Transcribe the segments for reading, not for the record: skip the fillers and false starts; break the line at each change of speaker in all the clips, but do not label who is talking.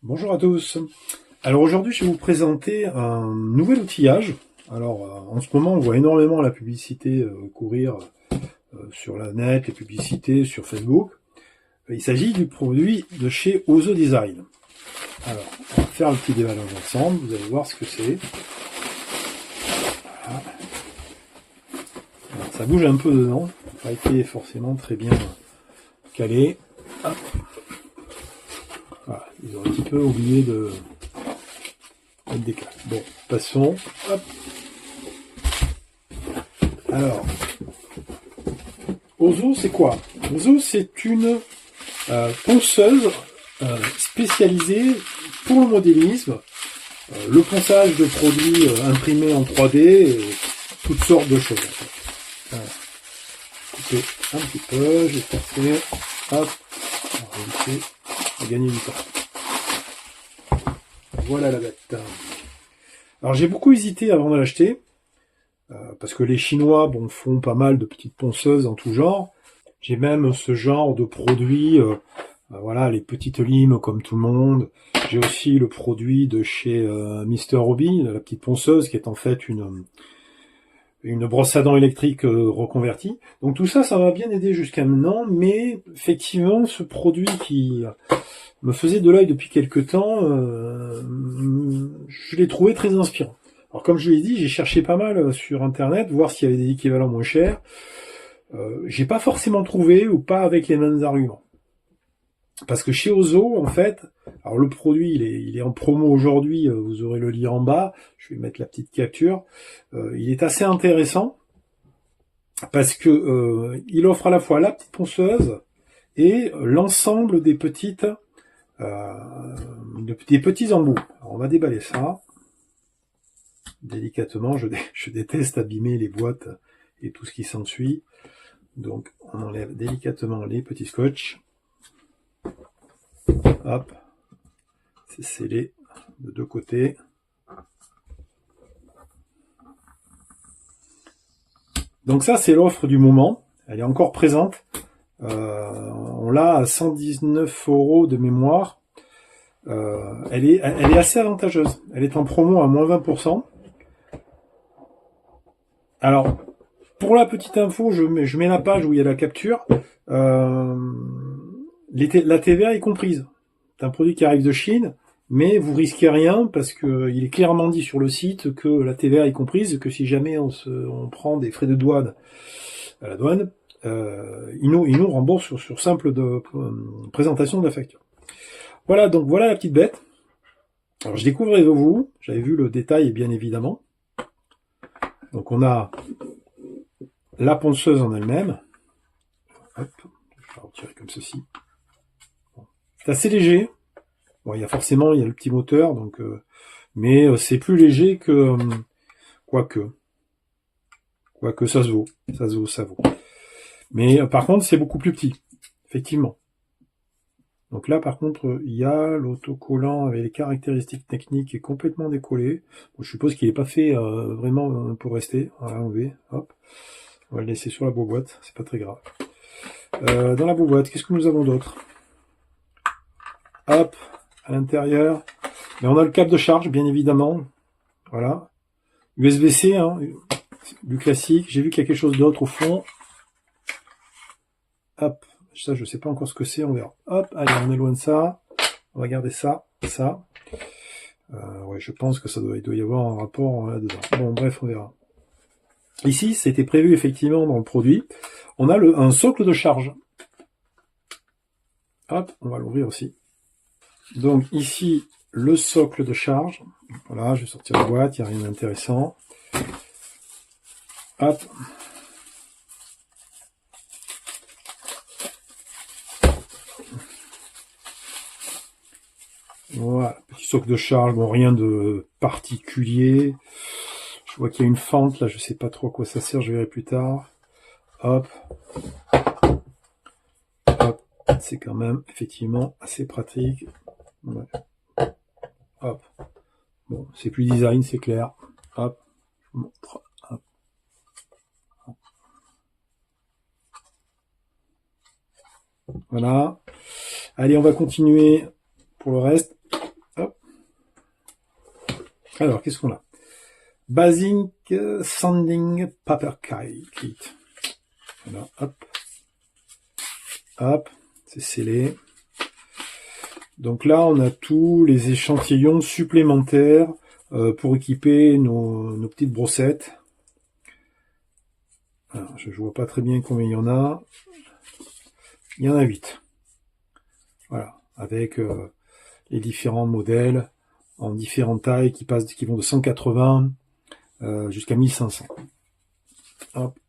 Bonjour à tous. Alors aujourd'hui, je vais vous présenter un nouvel outillage. Alors en ce moment, on voit énormément la publicité courir sur la net, les publicités sur Facebook. Il s'agit du produit de chez Ozo Design. Alors, on va faire le petit déballage ensemble. Vous allez voir ce que c'est. Voilà. Alors, ça bouge un peu dedans. Ça n'a pas été forcément très bien calé. Hop. Voilà, ils ont un petit peu oublié de mettre des câbles. Bon, passons. Hop. Alors, Ozo, c'est quoi? Ozo, c'est une ponceuse spécialisée pour le modélisme, le ponçage de produits imprimés en 3D, et toutes sortes de choses. Voilà. Couper un petit peu, je vais passer. Hop, on va éviter de gagner du temps. Voilà la bête. Alors j'ai beaucoup hésité avant de l'acheter, parce que les Chinois font pas mal de petites ponceuses en tout genre. J'ai même ce genre de produit, voilà, les petites limes comme tout le monde. J'ai aussi le produit de chez Mr. Hobby, la petite ponceuse qui est en fait une brosse à dents électrique reconvertie. Donc tout ça, ça m'a bien aidé jusqu'à maintenant, mais effectivement, ce produit qui me faisait de l'œil depuis quelques temps, je l'ai trouvé très inspirant. Alors comme je l'ai dit, j'ai cherché pas mal sur internet, voir s'il y avait des équivalents moins chers. J'ai pas forcément trouvé, ou pas avec les mêmes arguments. Parce que chez Ozo, en fait, alors le produit, il est en promo aujourd'hui, vous aurez le lien en bas, je vais mettre la petite capture. Il est assez intéressant, parce que il offre à la fois la petite ponceuse et l'ensemble des petites des petits embouts. Alors on va déballer ça délicatement. Je déteste abîmer les boîtes et tout ce qui s'ensuit. Donc on enlève délicatement les petits scotch. Hop, c'est scellé de deux côtés. Donc ça, c'est l'offre du moment. Elle est encore présente. On l'a à 119 € de mémoire. Elle est assez avantageuse. Elle est en promo à moins 20%. Alors, pour la petite info, je mets la page où il y a la capture. La TVA est comprise. C'est un produit qui arrive de Chine, mais vous risquez rien parce que il est clairement dit sur le site que la TVA est comprise, que si jamais on prend des frais de douane à la douane, ils nous remboursent sur simple présentation de la facture. Voilà, donc voilà la petite bête. Alors je découvre avec vous, j'avais vu le détail bien évidemment. Donc on a la ponceuse en elle-même. Hop, je vais la retirer comme ceci. Bon. C'est assez léger. Bon, il y a le petit moteur, donc, mais c'est plus léger que quoique ça se vaut, ça vaut. Mais par contre, c'est beaucoup plus petit, effectivement. Donc là, par contre, il y a l'autocollant avec les caractéristiques techniques qui est complètement décollé. Bon, je suppose qu'il n'est pas fait vraiment pour rester. Voilà, enlever, hop. On va le laisser sur la boîte, c'est pas très grave. Dans la boîte, qu'est-ce que nous avons d'autre? Hop, à l'intérieur. Mais on a le câble de charge, bien évidemment. Voilà. USB-C, hein, du classique. J'ai vu qu'il y a quelque chose d'autre au fond. Hop, ça je sais pas encore ce que c'est, on verra. Hop, allez, on éloigne ça. On va garder ça, ça. Ouais, je pense que il doit y avoir un rapport là-dedans. Bon, bref, on verra. Ici, c'était prévu effectivement dans le produit. On a un socle de charge. Hop, on va l'ouvrir aussi. Donc ici, le socle de charge. Voilà, je vais sortir la boîte, il n'y a rien d'intéressant. Hop. Voilà, petit socle de charge, bon, rien de particulier. Je vois qu'il y a une fente, là, je sais pas trop à quoi ça sert, je verrai plus tard. Hop. Hop. C'est quand même, effectivement, assez pratique. Ouais. Hop. Bon, c'est plus design, c'est clair. Hop. Je vous montre. Hop. Voilà. Allez, on va continuer pour le reste. Alors, qu'est-ce qu'on a? Basic Sanding Paper Kit. Voilà, hop. Hop, c'est scellé. Donc là, on a tous les échantillons supplémentaires pour équiper nos petites brossettes. Alors, je ne vois pas très bien combien il y en a. Il y en a 8. Voilà, avec les différents modèles en différentes tailles qui vont de 180 jusqu'à 1500. Hop.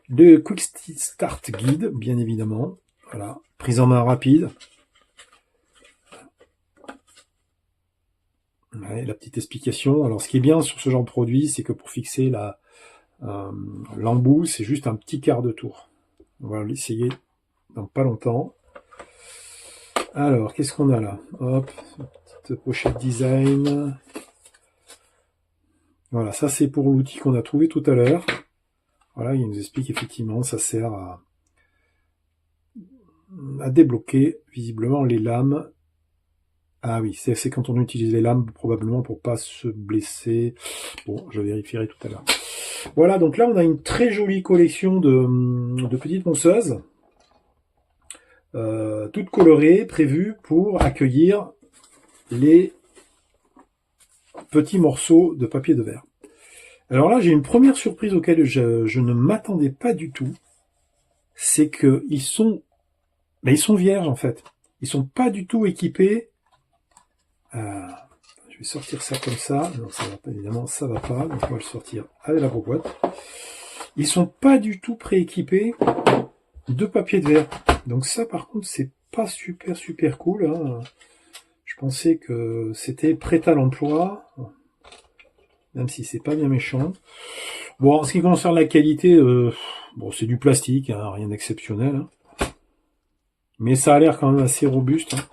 Le Quick Start Guide, bien évidemment. Voilà, prise en main rapide. Ouais, la petite explication. Alors, ce qui est bien sur ce genre de produit, c'est que pour fixer l'embout, c'est juste un petit quart de tour. On va l'essayer dans pas longtemps. Alors, qu'est-ce qu'on a là? Hop, petite pochette design. Voilà, ça c'est pour l'outil qu'on a trouvé tout à l'heure. Voilà, il nous explique effectivement, ça sert à débloquer visiblement les lames. Ah oui, c'est quand on utilise les lames, probablement pour pas se blesser. Bon, je vérifierai tout à l'heure. Voilà, donc là on a une très jolie collection de petites ponceuses, toutes colorées, prévues pour accueillir les petits morceaux de papier de verre. Alors là, j'ai une première surprise auquel je ne m'attendais pas du tout. C'est que ils sont vierges en fait. Ils sont pas du tout équipés. Je vais sortir ça comme ça. Non, ça va pas, évidemment, ça va pas. Donc on va le sortir avec la boîte. Ils sont pas du tout prééquipés de papier de verre. Donc ça, par contre, c'est pas super cool. Hein. Je pensais que c'était prêt à l'emploi, même si c'est pas bien méchant. Bon, en ce qui concerne la qualité, bon, c'est du plastique, hein, rien d'exceptionnel. Hein. Mais ça a l'air quand même assez robuste. Hein.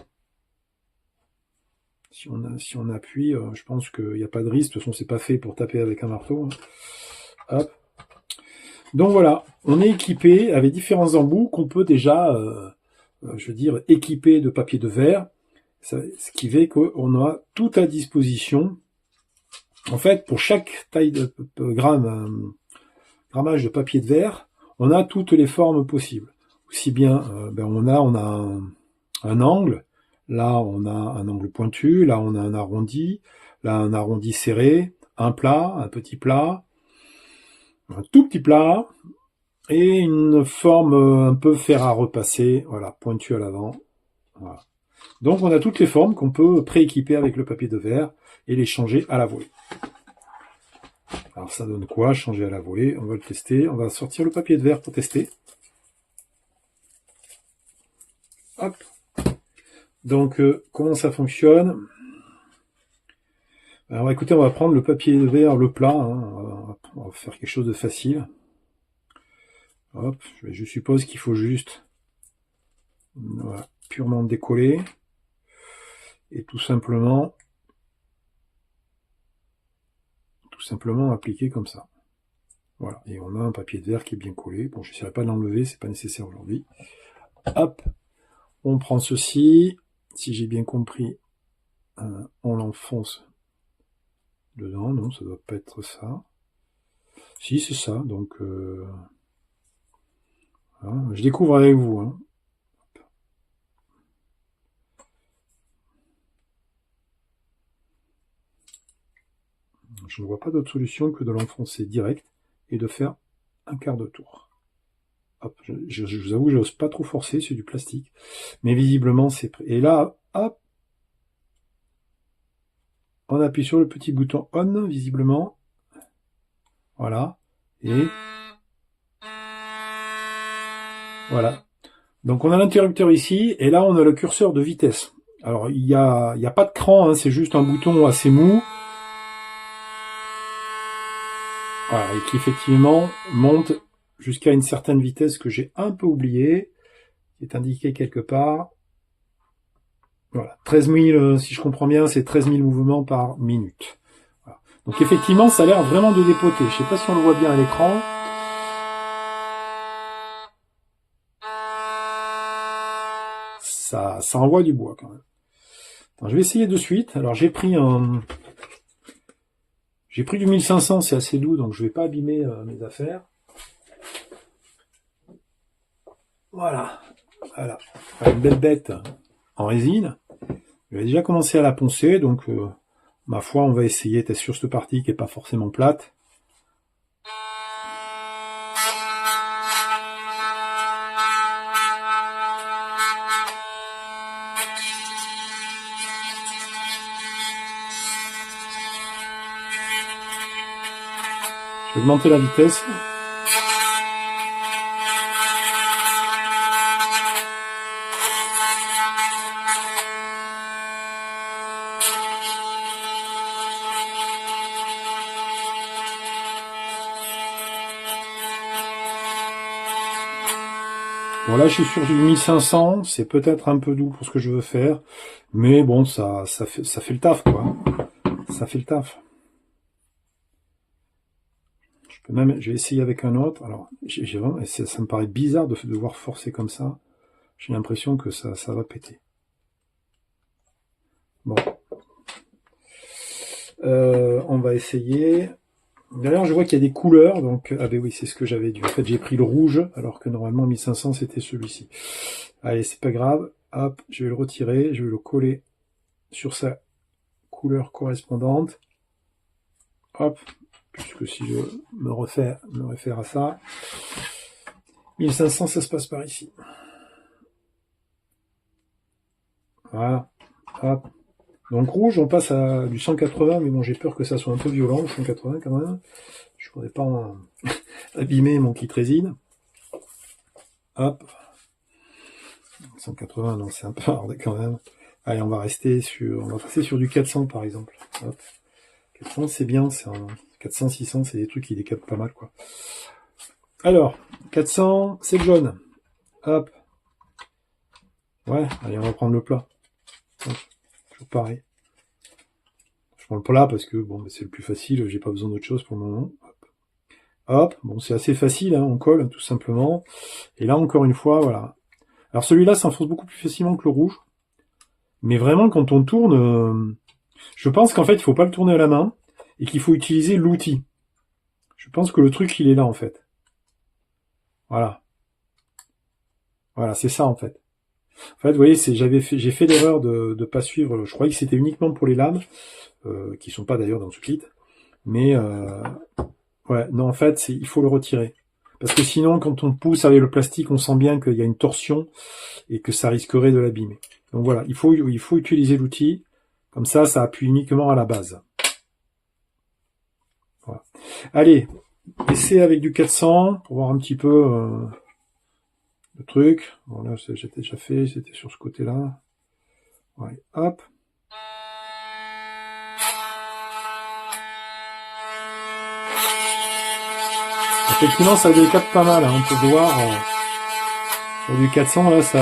Si on appuie, je pense qu'il n'y a pas de risque. De toute façon, c'est pas fait pour taper avec un marteau. Hein. Hop. Donc voilà, on est équipé avec différents embouts qu'on peut déjà, je veux dire, équiper de papier de verre. Ce qui fait qu'on a tout à disposition. En fait, pour chaque taille de grammage de papier de verre, on a toutes les formes possibles. Aussi bien, on a un angle, là on a un angle pointu, là on a un arrondi, là un arrondi serré, un plat, un petit plat, un tout petit plat, et une forme un peu fer à repasser, voilà, pointu à l'avant. Voilà. Donc on a toutes les formes qu'on peut prééquiper avec le papier de verre et les changer à la volée. Alors ça donne quoi, changer à la volée? On va le tester, on va sortir le papier de verre pour tester. Hop. Donc comment ça fonctionne? Alors écoutez, on va prendre le papier de verre, le plat, hein, on va faire quelque chose de facile. Hop, je suppose qu'il faut juste voilà, purement décoller et tout simplement appliquer comme ça. Voilà, et on a un papier de verre qui est bien collé. Bon, je n'essaierai pas de l'enlever, c'est pas nécessaire aujourd'hui. Hop, on prend ceci, si j'ai bien compris, on l'enfonce dedans. Non, ça doit pas être ça. Si, c'est ça, donc voilà. Je découvre avec vous. Hein. Je ne vois pas d'autre solution que de l'enfoncer direct et de faire un quart de tour. Hop, je vous avoue, je n'ose pas trop forcer, c'est du plastique. Mais visiblement, c'est prêt. Et là, hop, on appuie sur le petit bouton on, visiblement. Voilà. Et voilà. Donc on a l'interrupteur ici, et là on a le curseur de vitesse. Alors il y a pas de cran, hein, c'est juste un bouton assez mou. Voilà, et qui effectivement monte jusqu'à une certaine vitesse que j'ai un peu oubliée, qui est indiquée quelque part. Voilà, 13 000, si je comprends bien, c'est 13 000 mouvements par minute. Voilà. Donc effectivement, ça a l'air vraiment de dépoter. Je sais pas si on le voit bien à l'écran. Ça envoie du bois quand même. Alors, je vais essayer de suite. Alors j'ai pris du 1500, c'est assez doux, donc je vais pas abîmer mes affaires. Voilà. Voilà. Une belle bête en résine. Je vais déjà commencer à la poncer, donc ma foi, on va essayer d'être sur cette partie qui est pas forcément plate. Je vais augmenter la vitesse. Bon là je suis sur du 1500, c'est peut-être un peu doux pour ce que je veux faire, mais bon ça fait le taf quoi. Ça fait le taf. Je vais essayer avec un autre. Alors vraiment, ça me paraît bizarre de devoir forcer comme ça. J'ai l'impression que ça va péter. Bon. On va essayer. D'ailleurs, je vois qu'il y a des couleurs, donc ah ben oui, c'est ce que j'avais dû. En fait, j'ai pris le rouge, alors que normalement 1500 c'était celui-ci. Allez, c'est pas grave. Hop, je vais le retirer, je vais le coller sur sa couleur correspondante. Hop, puisque si je me réfère à ça, 1500, ça se passe par ici. Voilà. Hop. Donc rouge, on passe à du 180, mais bon, j'ai peur que ça soit un peu violent, 180 quand même. Je ne voudrais pas abîmer mon kit résine. Hop. 180, non, c'est un peu hard quand même. Allez, on va passer sur du 400 par exemple. Hop. 400, c'est bien, 400, 600, c'est des trucs qui décapent pas mal, quoi. Alors, 400, c'est le jaune. Hop. Ouais, allez, on va prendre le plat. Hop. Toujours pareil. Je prends le plat parce que bon, c'est le plus facile, j'ai pas besoin d'autre chose pour le moment. Hop. Hop. Bon, c'est assez facile, hein, on colle tout simplement. Et là, encore une fois, voilà. Alors celui-là s'enfonce beaucoup plus facilement que le rouge. Mais vraiment, quand on tourne, je pense qu'en fait, il faut pas le tourner à la main et qu'il faut utiliser l'outil. Je pense que le truc, il est là, en fait. Voilà. Voilà, c'est ça, en fait. En fait, vous voyez, j'ai fait l'erreur de pas suivre. Je croyais que c'était uniquement pour les lames, qui sont pas d'ailleurs dans ce kit. Mais ouais, non, en fait, il faut le retirer. Parce que sinon, quand on pousse avec le plastique, on sent bien qu'il y a une torsion et que ça risquerait de l'abîmer. Donc voilà, il faut utiliser l'outil. Comme ça appuie uniquement à la base. Voilà. Allez, essai avec du 400 pour voir un petit peu le truc. Voilà, j'ai déjà fait, c'était sur ce côté-là. Ouais, hop. Effectivement, ça décape pas mal, hein. On peut voir sur du 400, là, ça...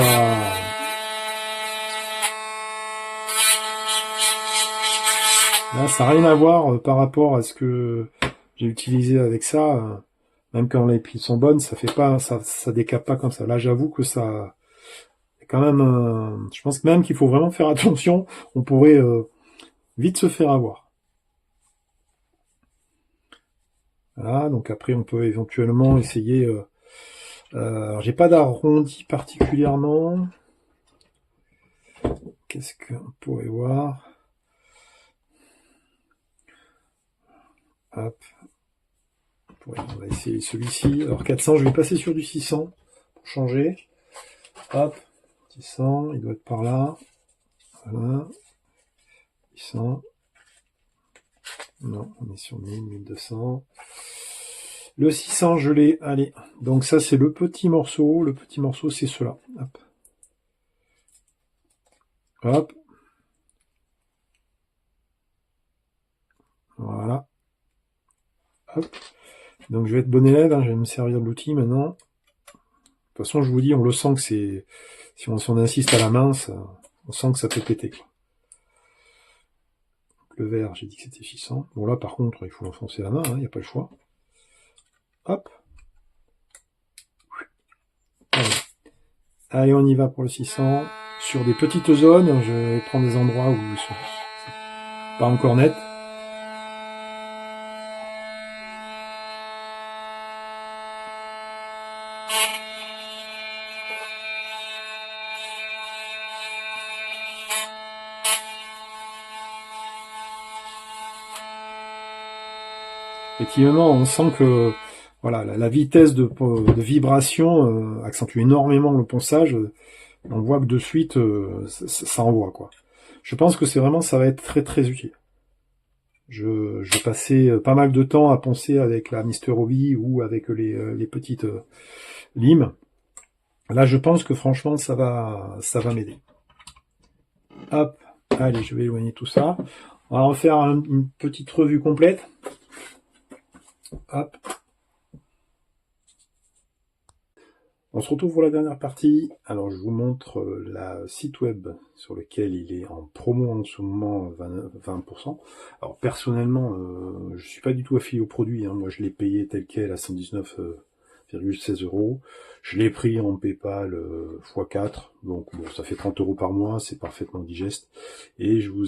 Là, ça n'a rien à voir par rapport à ce que j'ai utilisé avec ça. Même quand les piles sont bonnes, ça fait pas, ça décape pas comme ça. Là, j'avoue que ça, quand même, je pense même qu'il faut vraiment faire attention. On pourrait vite se faire avoir. Voilà, donc après, on peut éventuellement essayer. Alors, j'ai pas d'arrondi particulièrement. Qu'est-ce qu'on pourrait voir? Hop. Ouais, on va essayer celui-ci. Alors 400, je vais passer sur du 600 pour changer. Hop, 600, il doit être par là. Voilà. 600. Non, on est sur 1000, 1200. Le 600, je l'ai. Allez, donc ça c'est le petit morceau. Le petit morceau, c'est cela. Hop. Hop. Voilà. Hop. Donc je vais être bon élève, hein, je vais me servir de l'outil maintenant. De toute façon, je vous dis, on le sent que c'est... Si on insiste à la main, on sent que ça peut péter, quoi. Le vert, j'ai dit que c'était 600. Bon là, par contre, il faut enfoncer la main, il n'y a pas le choix. Hop. Allez. Allez, on y va pour le 600. sur des petites zones. Je vais prendre des endroits où c'est pas encore net. Effectivement, on sent que voilà, la vitesse de vibration accentue énormément le ponçage. On voit que de suite, ça envoie, quoi. Je pense que ça va être très très utile. Je passais pas mal de temps à poncer avec la Mister Hobby ou avec les petites limes. Là, je pense que franchement, ça va m'aider. Hop, allez, je vais éloigner tout ça. On va refaire une petite revue complète. Hop. On se retrouve pour la dernière partie. Alors, je vous montre la site web sur lequel il est en promo en ce moment, 20%. Alors, personnellement, je suis pas du tout affilié au produit. Hein. Moi, je l'ai payé tel quel à 119,16 €. Je l'ai pris en PayPal x4. Donc, bon, ça fait 30 € par mois. C'est parfaitement digeste. Et je vous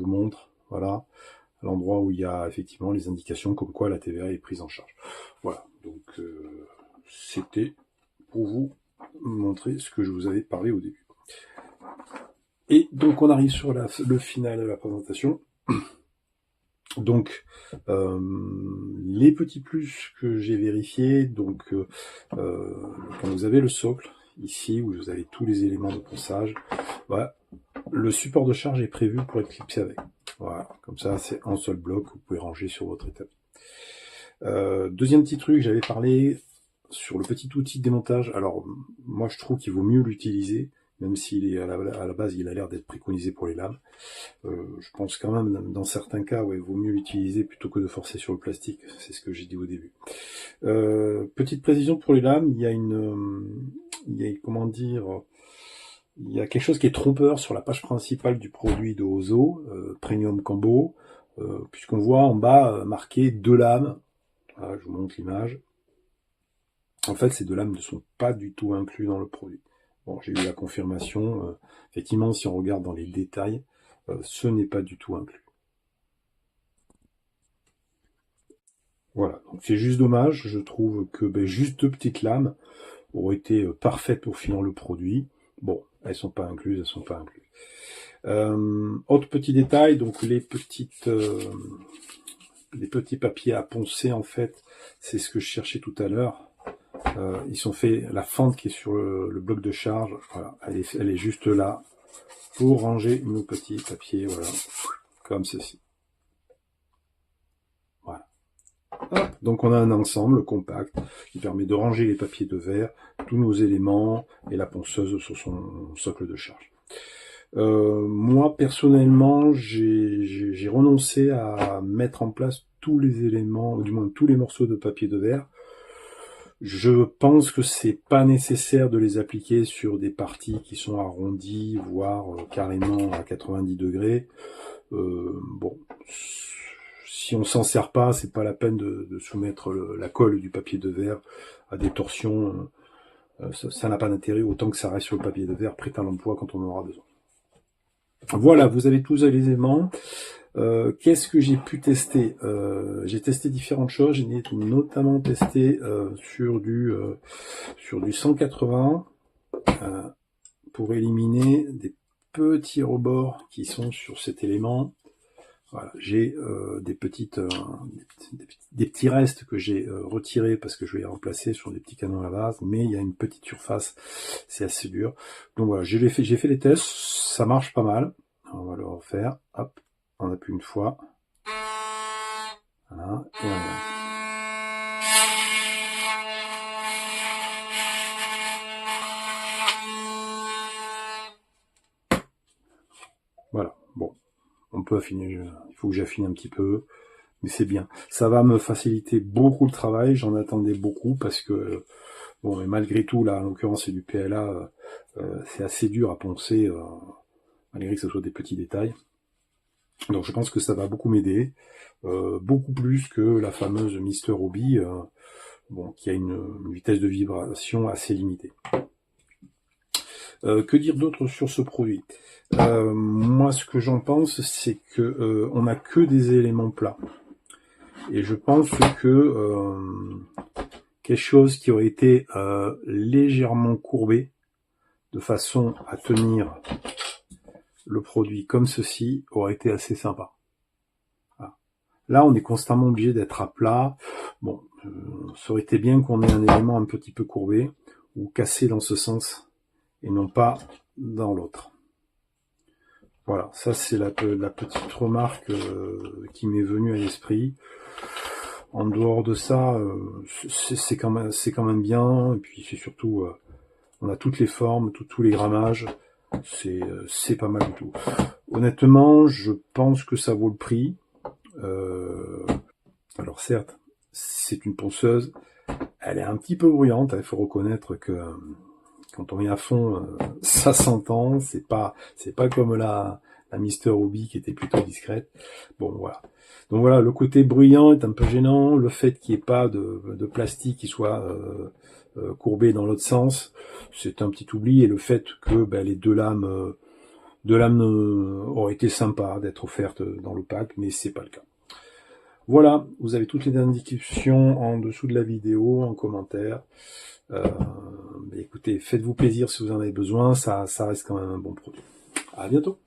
montre, voilà, l'endroit où il y a effectivement les indications comme quoi la TVA est prise en charge. Voilà. Donc, c'était pour vous montrer ce que je vous avais parlé au début. Et donc on arrive sur le final de la présentation. Donc les petits plus que j'ai vérifiés, donc quand vous avez le socle ici où vous avez tous les éléments de ponçage, voilà, le support de charge est prévu pour être clipsé avec. Voilà, comme ça c'est un seul bloc que vous pouvez ranger sur votre établi. Deuxième petit truc, j'avais parlé sur le petit outil de démontage. Alors moi je trouve qu'il vaut mieux l'utiliser, même s'il est à la base il a l'air d'être préconisé pour les lames. Je pense quand même dans certains cas, ouais, il vaut mieux l'utiliser plutôt que de forcer sur le plastique. C'est ce que j'ai dit au début. Petite précision pour les lames, il y a il y a quelque chose qui est trompeur sur la page principale du produit de Ozo, Premium Combo, puisqu'on voit en bas marqué 2 lames. Voilà, je vous montre l'image. En fait, ces 2 lames ne sont pas du tout inclus dans le produit. Bon, j'ai eu la confirmation. Effectivement, si on regarde dans les détails, ce n'est pas du tout inclus. Voilà, donc c'est juste dommage. Je trouve que juste 2 petites lames auraient été parfaites pour finir le produit. Bon, elles sont pas incluses, Autre petit détail, donc les petits papiers à poncer, en fait, c'est ce que je cherchais tout à l'heure. Ils sont faits, la fente qui est sur le bloc de charge, voilà, elle est juste là pour ranger nos petits papiers, voilà, comme ceci. Voilà. Hop, donc on a un ensemble compact qui permet de ranger les papiers de verre, tous nos éléments et la ponceuse sur son socle de charge. Moi personnellement, j'ai renoncé à mettre en place tous les éléments, ou du moins tous les morceaux de papier de verre. Je pense que c'est pas nécessaire de les appliquer sur des parties qui sont arrondies, voire carrément à 90 degrés. Bon, si on s'en sert pas, c'est pas la peine de soumettre la colle du papier de verre à des torsions. Ça n'a pas d'intérêt, autant que ça reste sur le papier de verre prêt à l'emploi quand on en aura besoin. Voilà, vous avez tous les éléments. Qu'est-ce que j'ai pu tester? J'ai testé différentes choses. J'ai notamment testé sur du 180 pour éliminer des petits rebords qui sont sur cet élément. Voilà, j'ai des petits restes que j'ai retirés parce que je vais les remplacer sur des petits canons à base, mais il y a une petite surface, c'est assez dur. Donc voilà, j'ai fait les tests, ça marche pas mal. On va le refaire. Hop, on appuie une fois. Voilà, et on regarde. Voilà, bon, on peut affiner, il faut que j'affine un petit peu, mais c'est bien. Ça va me faciliter beaucoup le travail, j'en attendais beaucoup, parce que, bon, mais malgré tout, là, en l'occurrence, c'est du PLA, c'est assez dur à poncer, malgré que ce soit des petits détails. Donc je pense que ça va beaucoup m'aider, beaucoup plus que la fameuse Mister Hobby, bon, qui a une vitesse de vibration assez limitée. Que dire d'autre sur ce produit? Moi, ce que j'en pense, c'est que on n'a que des éléments plats. Et je pense que quelque chose qui aurait été légèrement courbé, de façon à tenir le produit comme ceci, aurait été assez sympa. Voilà. Là, on est constamment obligé d'être à plat. Bon, ça aurait été bien qu'on ait un élément un petit peu courbé, ou cassé dans ce sens, et non pas dans l'autre. Voilà, ça c'est la petite remarque qui m'est venue à l'esprit. En dehors de ça, c'est quand même bien, et puis c'est surtout, on a toutes les formes, tous les grammages, c'est pas mal du tout. Honnêtement, je pense que ça vaut le prix. Alors certes, c'est une ponceuse, elle est un petit peu bruyante, il faut reconnaître que quand on met à fond, ça s'entend, c'est pas comme la Mister Hobby qui était plutôt discrète. Bon, voilà. Donc voilà, le côté bruyant est un peu gênant, le fait qu'il n'y ait pas de plastique qui soit courbé dans l'autre sens, c'est un petit oubli, et le fait que les deux lames auraient été sympas d'être offertes dans le pack, mais c'est pas le cas. Voilà, vous avez toutes les indications en dessous de la vidéo, en commentaire. Écoutez, faites-vous plaisir si vous en avez besoin, ça reste quand même un bon produit. À bientôt.